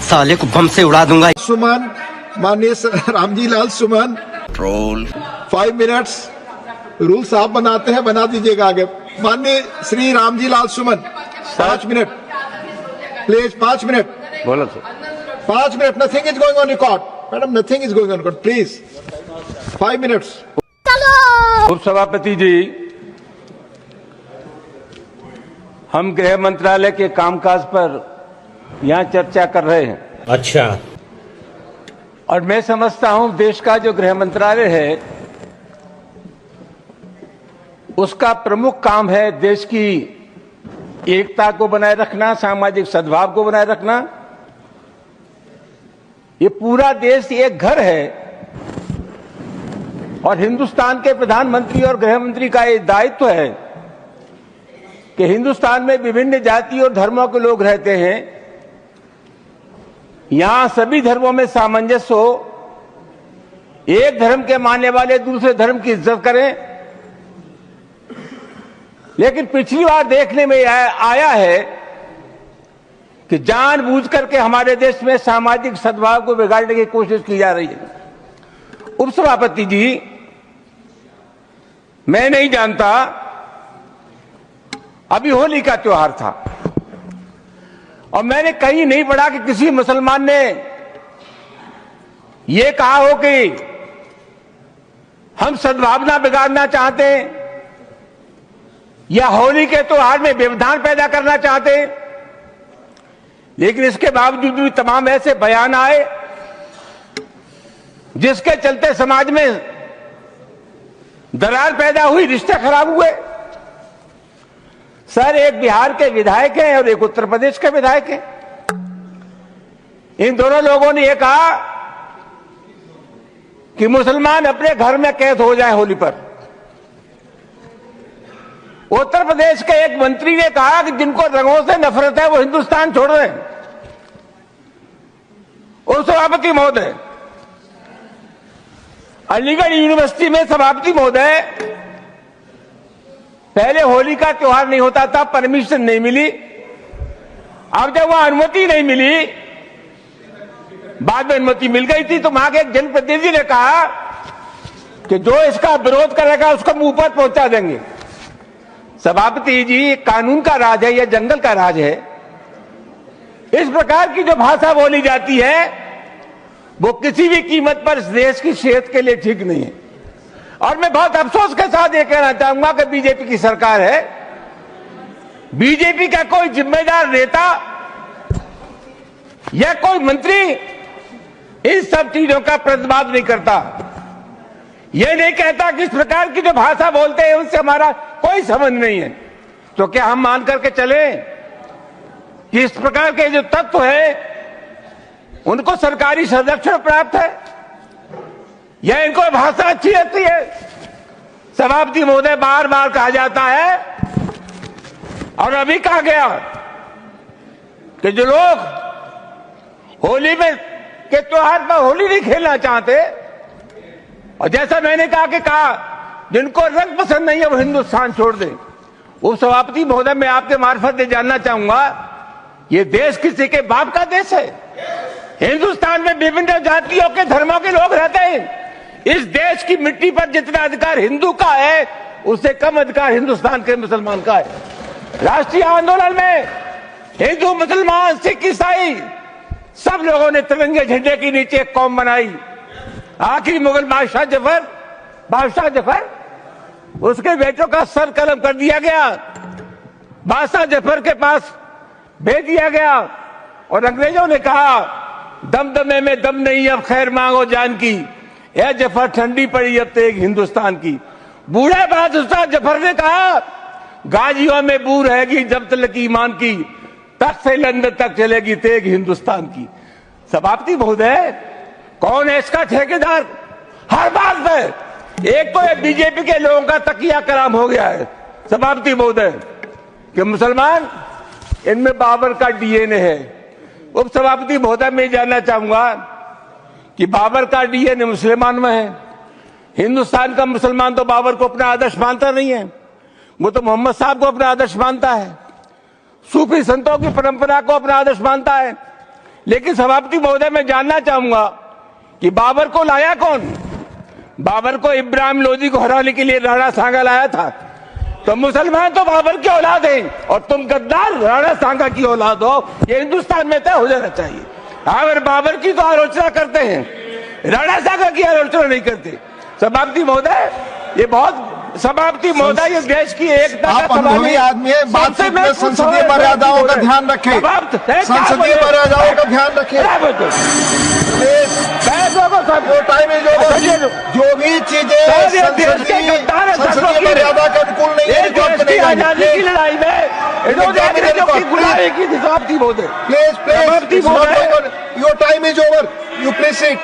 साले को बम से उड़ा दूंगा। सुमन, माननीय रामजी लाल सुमन, रोल 5 मिनट्स रूल्स आप बनाते हैं, बना दीजिएगा आगे। माननीय श्री रामजी लाल सुमन, 5 मिनट प्लीज, 5 मिनट बोलो तो 5 minute. Nothing is going on record madam, nothing is going on record, please 5 minutes. उपसभापति जी, हम गृह मंत्रालय के कामकाज पर यहाँ चर्चा कर रहे हैं। अच्छा। और मैं समझता हूं देश का जो गृह मंत्रालय है उसका प्रमुख काम है देश की एकता को बनाए रखना, सामाजिक सद्भाव को बनाए रखना। ये पूरा देश एक घर है और हिंदुस्तान के प्रधानमंत्री और गृह मंत्री का ये दायित्व है कि हिंदुस्तान में विभिन्न जाति और धर्मों के लोग रहते हैं, यहां सभी धर्मों में सामंजस्य हो, एक धर्म के मानने वाले दूसरे धर्म की इज्जत करें। लेकिन पिछली बार देखने में आया है कि जानबूझ करके हमारे देश में सामाजिक सद्भाव को बिगाड़ने की कोशिश की जा रही है। उपसभापति जी, मैं नहीं जानता, अभी होली का त्योहार था और मैंने कहीं नहीं पढ़ा कि किसी मुसलमान ने यह कहा हो कि हम सद्भावना बिगाड़ना चाहते हैं या होली के त्योहार में व्यवधान पैदा करना चाहते हैं। लेकिन इसके बावजूद भी तमाम ऐसे बयान आए जिसके चलते समाज में दरार पैदा हुई, रिश्ते खराब हुए। सर, एक बिहार के विधायक हैं और एक उत्तर प्रदेश के विधायक हैं। इन दोनों लोगों ने यह कहा कि मुसलमान अपने घर में कैद हो जाए होली पर। उत्तर प्रदेश के एक मंत्री ने कहा कि जिनको रंगों से नफरत है वो हिंदुस्तान छोड़ रहे हैं। और सभापति महोदय, अलीगढ़ यूनिवर्सिटी में सभापति महोदय, पहले होली का त्योहार नहीं होता था, परमिशन नहीं मिली। अब जब वहां अनुमति नहीं मिली, बाद में अनुमति मिल गई थी, तो वहां के एक जनप्रतिनिधि ने कहा कि जो इसका विरोध करेगा उसको मुंह पर पहुंचा देंगे। सभापति जी, कानून का राज है या जंगल का राज है? इस प्रकार की जो भाषा बोली जाती है वो किसी भी कीमत पर इस देश की सेहत के लिए ठीक नहीं है। और मैं बहुत अफसोस के साथ ये कहना चाहूंगा कि बीजेपी की सरकार है, बीजेपी का कोई जिम्मेदार नेता या कोई मंत्री इन सब चीजों का प्रतिवाद नहीं करता। यह नहीं कहता कि इस प्रकार की जो भाषा बोलते हैं उनसे हमारा कोई संबंध नहीं है। तो क्या हम मान करके चले कि इस प्रकार के जो तत्व है उनको सरकारी संरक्षण प्राप्त है या इनको भाषा अच्छी आती है? सभापति महोदय, बार बार कहा जाता है और अभी कहा गया कि जो लोग होली में के त्योहार पर होली नहीं खेलना चाहते, और जैसा मैंने कहा जिनको रंग पसंद नहीं है वो हिंदुस्तान छोड़ दें। उप सभापति महोदय, मैं आपके मार्फत से जानना चाहूंगा, ये देश किसी के बाप का देश है? हिंदुस्तान में विभिन्न जातियों के धर्मों के लोग रहते हैं। इस देश की मिट्टी पर जितना अधिकार हिंदू का है उससे कम अधिकार हिंदुस्तान के मुसलमान का है। राष्ट्रीय आंदोलन में हिंदू, मुसलमान, सिख, ईसाई सब लोगों ने तिरंगे झंडे के नीचे एक कौम बनाई। आखिरी मुगल बादशाह जफर, उसके बेटों का सर कलम कर दिया गया, बादशाह जफर के पास भेज दिया गया और अंग्रेजों ने कहा दमदमे में दम नहीं, अब खैर मांगो जान की, यह जफर ठंडी पड़ी अब तेग हिंदुस्तान की। बूढ़े बादशाह जफर ने कहा गाजियों में बू रहेगी जब तक ईमान की, तक से लंदन तक चलेगी तेग हिंदुस्तान की। सभापति महोदय, कौन है इसका ठेकेदार? हर बात पे एक तो बीजेपी के लोगों का तकिया कलाम हो गया है सभापति महोदय कि मुसलमान, इनमें बाबर का डीएनए है। उप सभापति महोदय, मैं जानना चाहूंगा कि बाबर का डीएनए मुसलमान में है। हिंदुस्तान का मुसलमान तो बाबर को अपना आदर्श मानता नहीं है, वो तो मोहम्मद साहब को अपना आदर्श मानता है, सूफी संतों की परंपरा को अपना आदर्श मानता है। लेकिन सभापति महोदय, मैं जानना चाहूंगा कि बाबर को लाया कौन? बाबर को इब्राहिम लोदी को हराने के लिए राणा सांगा लाया था। तो मुसलमान तो बाबर की औलाद हैं और तुम गद्दार राणा सांगा की औलाद हो, ये हिंदुस्तान में तय हो जाना चाहिए। अगर बाबर की तो आलोचना करते हैं, राणा सांगा की आलोचना नहीं करते। सभापति महोदय, ये बहुत सभापति महोदय, ये देश की एकता आप अनुभवी आदमी है, बातचीत में संसदीय मर्यादाओं का ध्यान रखें, संसदीय मर्यादाओं का ध्यान रखें। Time is over. जो भी चीजें संसदीय मर्यादा के अनुकूल नहीं है, की आजादी की लड़ाई में गुलामी की सभापति महोदय, please your time is over, you please sit.